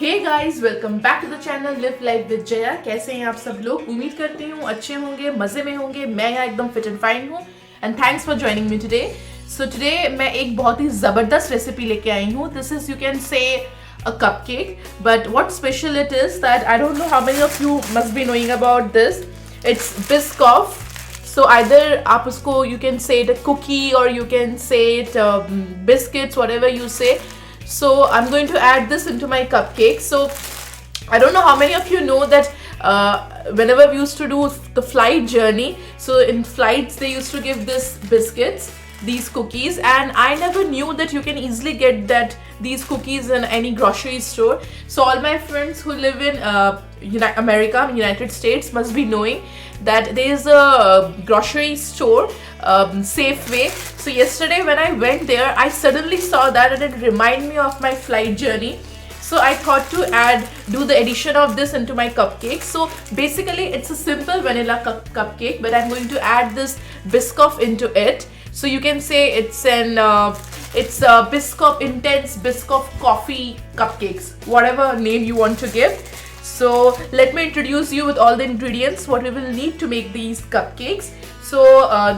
Hey guys, welcome back to the channel live life with Jaya. कैसे हैं आप सब लोग? उम्मीद करती हूँ अच्छे होंगे, मजे में होंगे। मैं यहाँ एकदम फिट एंड फाइन हूँ and thanks for joining me today. So today मैं एक बहुत ही जबरदस्त रेसिपी लेके आई हूँ। This is, you can say, a cupcake, but what special it is that I don't know how many of you must be knowing about this. It's Biscoff. So either आप उसको, you can say it a cookie or you can say it biscuits, whatever you say. So I'm going to add this into my cupcake. So I don't know how many of you know that whenever we used to do the flight journey, so in flights they used to give this biscuits, these cookies, and I never knew that you can easily get these cookies in any grocery store. So all my friends who live in America, United States, must be knowing that there is a grocery store, Safeway. So yesterday when I went there, I suddenly saw that and it reminded me of my flight journey. So I thought to do the addition of this into my cupcake. So basically it's a simple vanilla cupcake, but I'm going to add this Biscoff into it. So you can say it's Biscoff Intense Biscoff Coffee Cupcakes, whatever name you want to give. So let me introduce you with all the ingredients, what we will need to make these cupcakes. So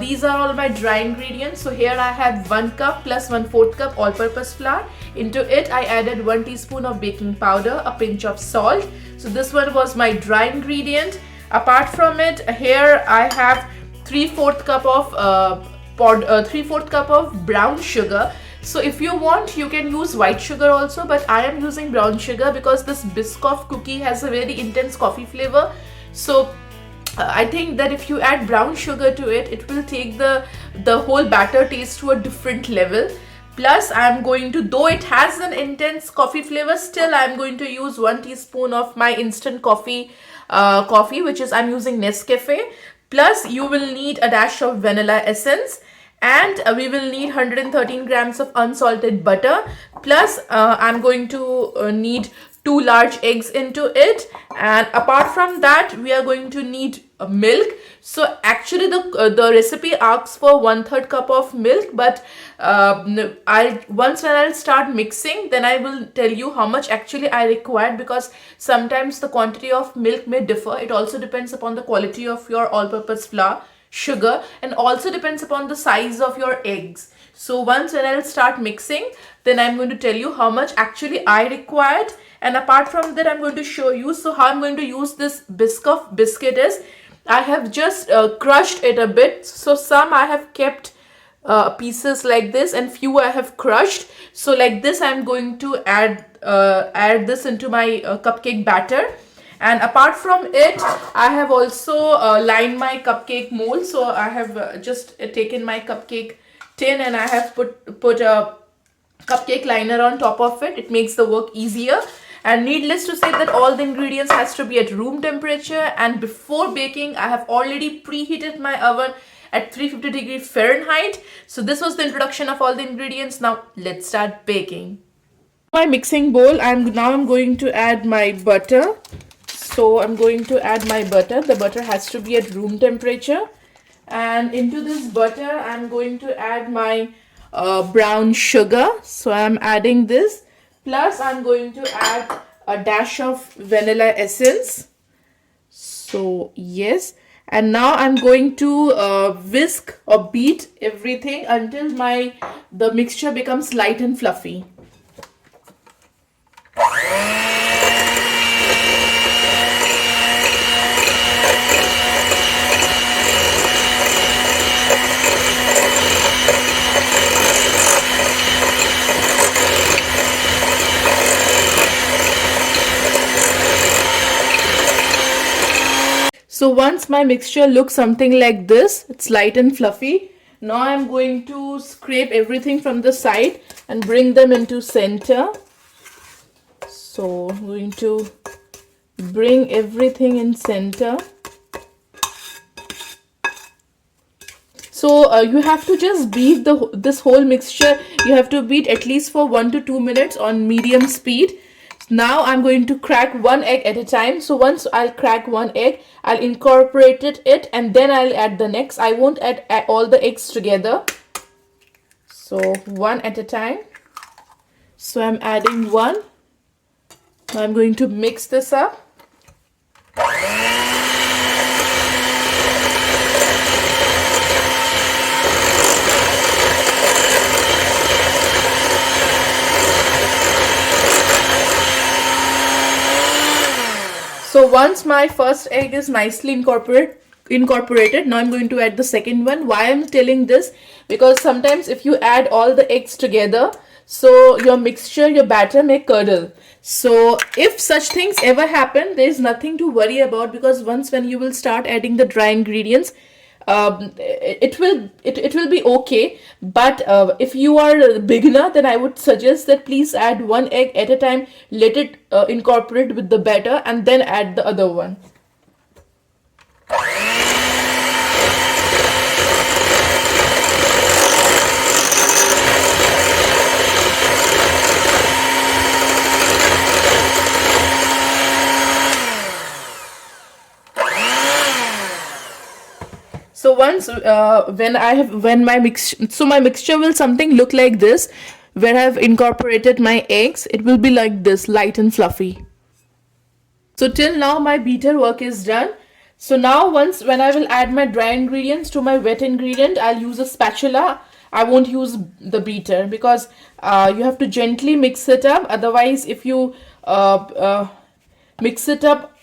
these are all my dry ingredients. So here I have 1 cup plus 1/4 cup all-purpose flour. Into it I added 1 teaspoon of baking powder, a pinch of salt. So this one was my dry ingredient. Apart from it, here I have 3/4 cup of 3/4 cup of brown sugar. So if you want, you can use white sugar also, but I am using brown sugar because this Biscoff cookie has a very intense coffee flavor. So I think that if you add brown sugar to it, it will take the whole batter taste to a different level. Plus I'm going to, though it has an intense coffee flavor, still I'm going to use 1 teaspoon of my instant coffee, which is, I'm using Nescafe. Plus you will need a dash of vanilla essence, and we will need 113 grams of unsalted butter. Plus I'm going to need 2 large eggs into it, and apart from that we are going to need milk. So actually the recipe asks for 1/3 cup of milk, but once when I'll start mixing, then I will tell you how much actually I require, because sometimes the quantity of milk may differ. It also depends upon the quality of your all-purpose flour, sugar, and also depends upon the size of your eggs. So once when I'll start mixing, then I'm going to tell you how much actually I required. And apart from that, I'm going to show you so how I'm going to use this Biscoff biscuit is, I have just crushed it a bit. So some I have kept pieces like this, and few I have crushed. So like this I'm going to add this into my cupcake batter. And apart from it, I have also lined my cupcake mold. So I have just taken my cupcake tin and I have put a cupcake liner on top of it. It makes the work easier. And needless to say that all the ingredients has to be at room temperature, and before baking I have already preheated my oven at 350 degrees Fahrenheit. So this was the introduction of all the ingredients. Now let's start baking. My mixing bowl, I'm going to add my butter. So I'm going to add my butter. The butter has to be at room temperature, and into this butter I'm going to add my brown sugar. So I'm adding this. Plus I'm going to add a dash of vanilla essence. So yes, and now I'm going to whisk or beat everything until the mixture becomes light and fluffy. So once my mixture looks something like this, it's light and fluffy. Now I'm going to scrape everything from the side and bring them into center. So I'm going to bring everything in center. So you have to just beat this whole mixture. You have to beat at least for 1 to 2 minutes on medium speed. Now I'm going to crack 1 egg at a time. So once I'll crack 1 egg, I'll incorporate it and then I'll add the next. I won't add all the eggs together. So 1 at a time. So I'm adding 1, Now I'm going to mix this up. So once my first egg is nicely incorporated, now I'm going to add the second one. Why I'm telling this? Because sometimes if you add all the eggs together, so your mixture, your batter may curdle. So if such things ever happen, there is nothing to worry about, because once when you will start adding the dry ingredients, it will be okay. But if you are a beginner, then I would suggest that please add one egg at a time, let it incorporate with the batter, and then add the other one. So once when my mixture will something look like this, where I've incorporated my eggs, it will be like this, light and fluffy. So till now my beater work is done. So now when I will add my dry ingredients to my wet ingredient, I'll use a spatula. I won't use the beater, because you have to gently mix it up. Otherwise, if you mix it up,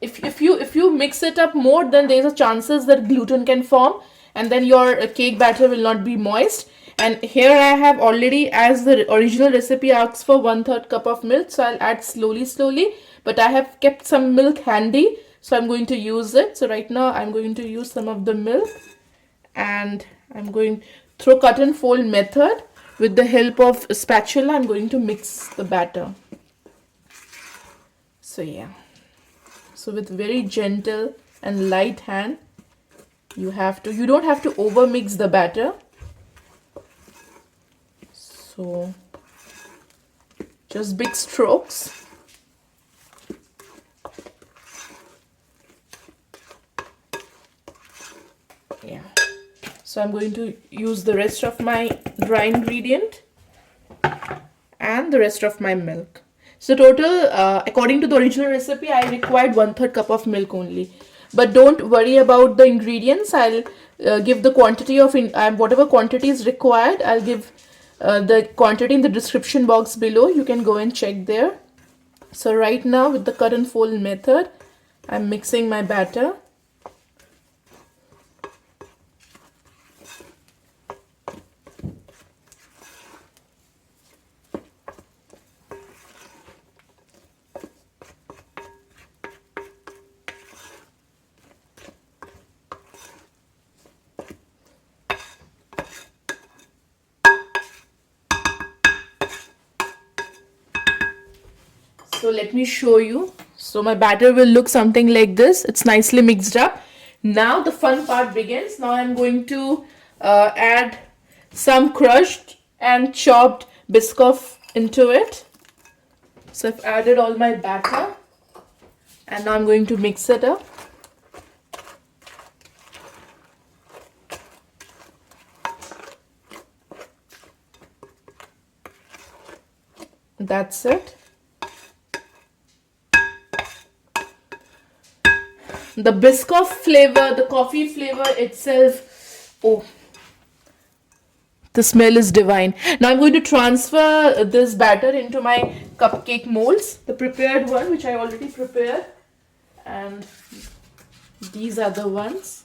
if you mix it up more, then there's a chances that gluten can form, and then your cake batter will not be moist. And here I have already, as the original recipe asks for 1/3 cup of milk, so I'll add slowly, but I have kept some milk handy, so I'm going to use it. So right now I'm going to use some of the milk, and I'm going through cut and fold method. With the help of a spatula, I'm going to mix the batter. So yeah. So with very gentle and light hand, you don't have to over mix the batter. So just big strokes. Yeah. So I'm going to use the rest of my dry ingredient and the rest of my milk. So total, according to the original recipe, I required 1/3 cup of milk only. But don't worry about the ingredients. I'll give the quantity of whatever quantity is required. I'll give the quantity in the description box below. You can go and check there. So right now, with the cut and fold method, I'm mixing my batter. So let me show you. So my batter will look something like this. It's nicely mixed up. Now the fun part begins. Now I'm going to add some crushed and chopped Biscoff into it. So I've added all my batter, and now I'm going to mix it up. That's it. The Biscoff flavor, the coffee flavor itself, oh, the smell is divine. Now I'm going to transfer this batter into my cupcake molds, the prepared one which I already prepared, and these are the ones.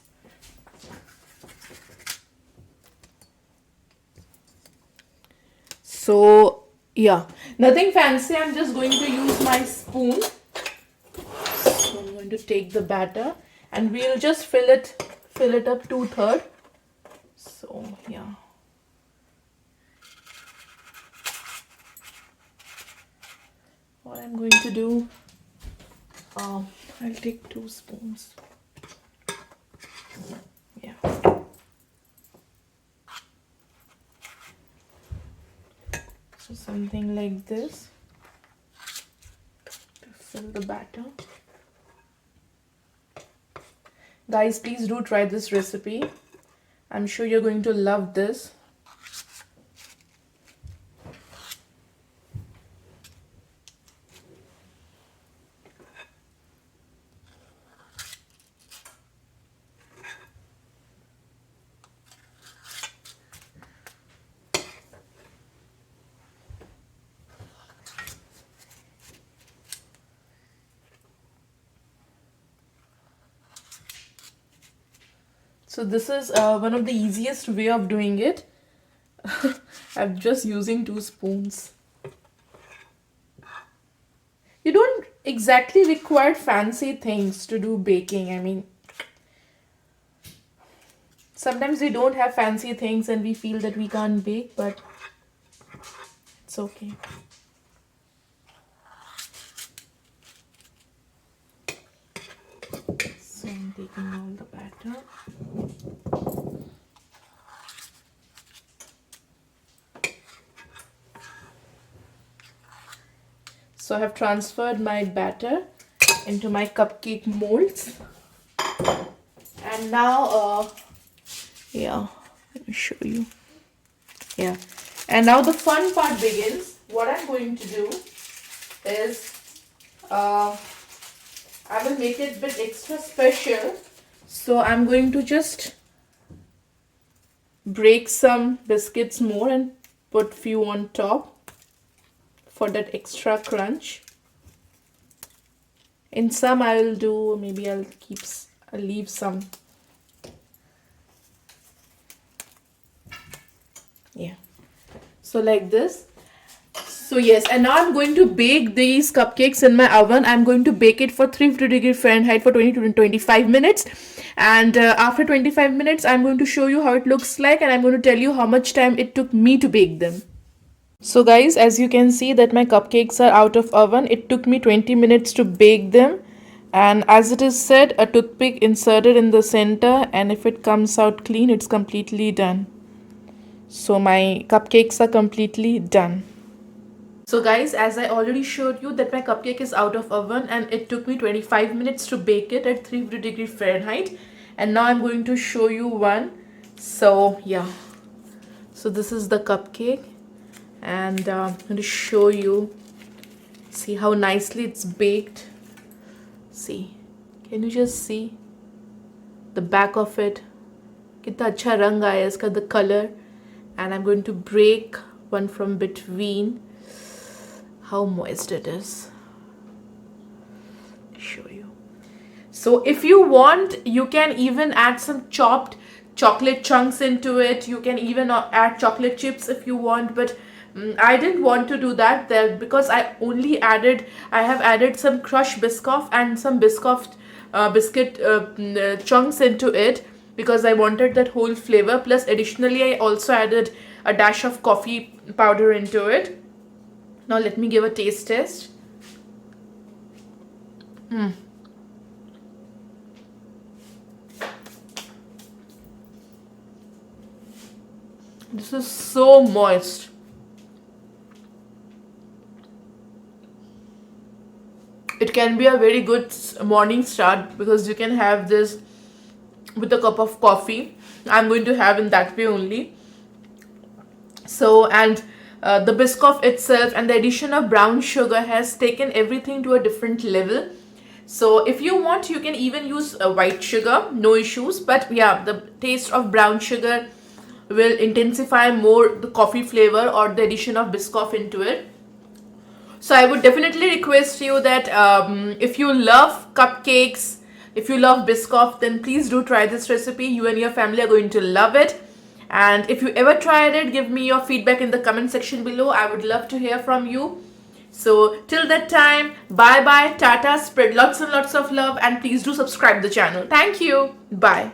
So yeah, nothing fancy. I'm just going to use my spoon. So I'm going to take the batter, and we'll just fill it up 2/3. So yeah. What I'm going to do, I'll take 2 spoons. Yeah. So something like this to fill the batter. Guys, please do try this recipe. I'm sure you're going to love this. So this is one of the easiest way of doing it. I'm just using 2 spoons. You don't exactly require fancy things to do baking. I mean, sometimes we don't have fancy things and we feel that we can't bake, but it's okay. So I'm taking all the batter. So I have transferred my batter into my cupcake molds. And now, let me show you. Yeah. And now the fun part begins. What I'm going to do is, I will make it a bit extra special. So I'm going to just break some biscuits more and put few on top for that extra crunch. In some I will do, maybe I'll leave some. Yeah. So like this. So yes, and now I'm going to bake these cupcakes in my oven. I'm going to bake it for 350°F for 20 to 25 minutes. And after 25 minutes, I'm going to show you how it looks like, and I'm going to tell you how much time it took me to bake them. So guys, as you can see that my cupcakes are out of oven. It took me 20 minutes to bake them. And as it is said, a toothpick inserted in the center, and if it comes out clean, it's completely done. So my cupcakes are completely done. So guys, as I already showed you that my cupcake is out of oven and it took me 25 minutes to bake it at 350°F. And now I'm going to show you one. So yeah, so this is the cupcake, and I'm going to show you. See how nicely it's baked. See, can you just see the back of it? Kitna acha rang aaya iska, the color. And I'm going to break one from between. How moist it is. Show you. So if you want, you can even add some chopped chocolate chunks into it. You can even add chocolate chips if you want, but I didn't want to do that there because I have added some crushed Biscoff and some Biscoff biscuit chunks into it because I wanted that whole flavor. Plus additionally, I also added a dash of coffee powder into it. Now let me give a taste test. This is so moist. It can be a very good morning start because you can have this with a cup of coffee. I'm going to have in that way only. So, and the Biscoff itself and the addition of brown sugar has taken everything to a different level. So if you want, you can even use white sugar, no issues. But yeah, the taste of brown sugar will intensify more the coffee flavor or the addition of Biscoff into it. So I would definitely request you that if you love cupcakes, if you love Biscoff, then please do try this recipe. You and your family are going to love it. And if you ever tried it, give me your feedback in the comment section below. I would love to hear from you. So till that time, bye bye, tata, spread lots and lots of love, and please do subscribe the channel. Thank you. Bye.